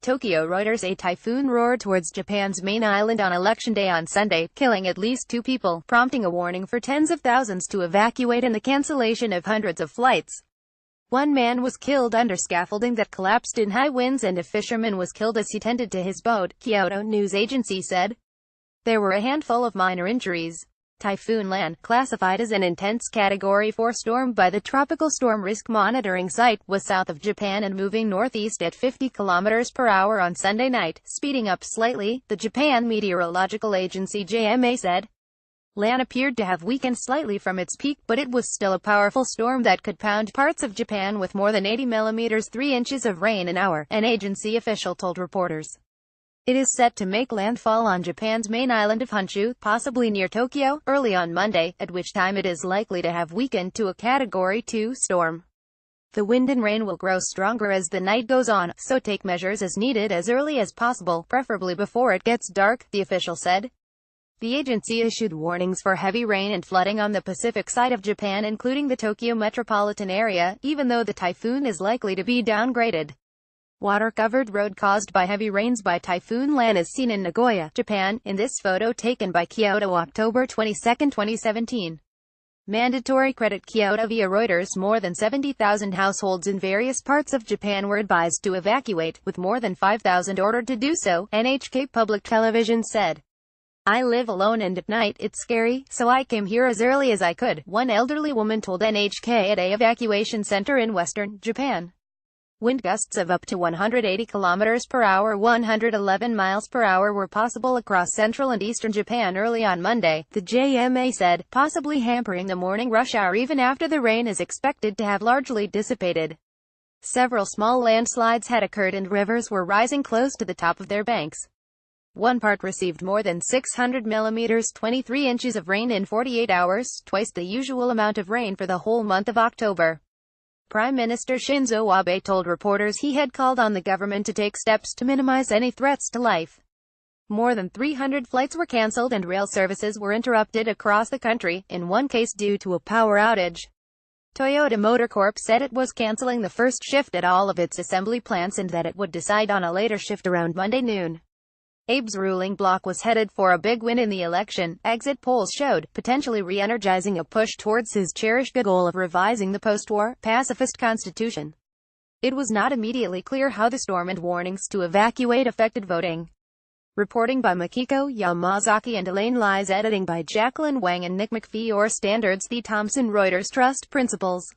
Tokyo. Reuters A typhoon roared towards Japan's main island on Election Day on Sunday, killing at least 2 people, prompting a warning for tens of thousands to evacuate and the cancellation of hundreds of flights. One man was killed under scaffolding that collapsed in high winds and a fisherman was killed as he tended to his boat, Kyodo news agency said. There were a handful of minor injuries. Typhoon Lan, classified as an intense Category 4 storm by the Tropical Storm Risk Monitoring Site, was south of Japan and moving northeast at 50 km per hour on Sunday night, speeding up slightly, the Japan Meteorological Agency JMA said. Lan appeared to have weakened slightly from its peak, but it was still a powerful storm that could pound parts of Japan with more than 80 mm 3 inches of rain an hour, an agency official told reporters. It is set to make landfall on Japan's main island of Honshu, possibly near Tokyo, early on Monday, at which time it is likely to have weakened to a Category 2 storm. The wind and rain will grow stronger as the night goes on, so take measures as needed as early as possible, preferably before it gets dark, the official said. The agency issued warnings for heavy rain and flooding on the Pacific side of Japan, including the Tokyo metropolitan area, even though the typhoon is likely to be downgraded. Water-covered road caused by heavy rains by Typhoon Lan is seen in Nagoya, Japan, in this photo taken by Kyodo October 22, 2017. Mandatory credit Kyodo via Reuters. More than 70,000 households in various parts of Japan were advised to evacuate, with more than 5,000 ordered to do so, NHK Public Television said. I live alone and at night it's scary, so I came here as early as I could, one elderly woman told NHK at an evacuation center in western Japan. Wind gusts of up to 180 km per hour, 111 miles per hour were possible across central and eastern Japan early on Monday, the JMA said, possibly hampering the morning rush hour even after the rain is expected to have largely dissipated. Several small landslides had occurred and rivers were rising close to the top of their banks. One part received more than 600 mm 23 inches of rain in 48 hours, twice the usual amount of rain for the whole month of October. Prime Minister Shinzo Abe told reporters he had called on the government to take steps to minimize any threats to life. More than 300 flights were cancelled and rail services were interrupted across the country, in one case due to a power outage. Toyota Motor Corp said it was cancelling the first shift at all of its assembly plants and that it would decide on a later shift around Monday noon. Abe's ruling bloc was headed for a big win in the election, exit polls showed, potentially re-energizing a push towards his cherished goal of revising the post-war, pacifist constitution. It was not immediately clear how the storm and warnings to evacuate affected voting. Reporting by Makiko Yamazaki and Elaine Lies, editing by Jacqueline Wang and Nick McPhee. Or Standards. The Thomson Reuters Trust Principles.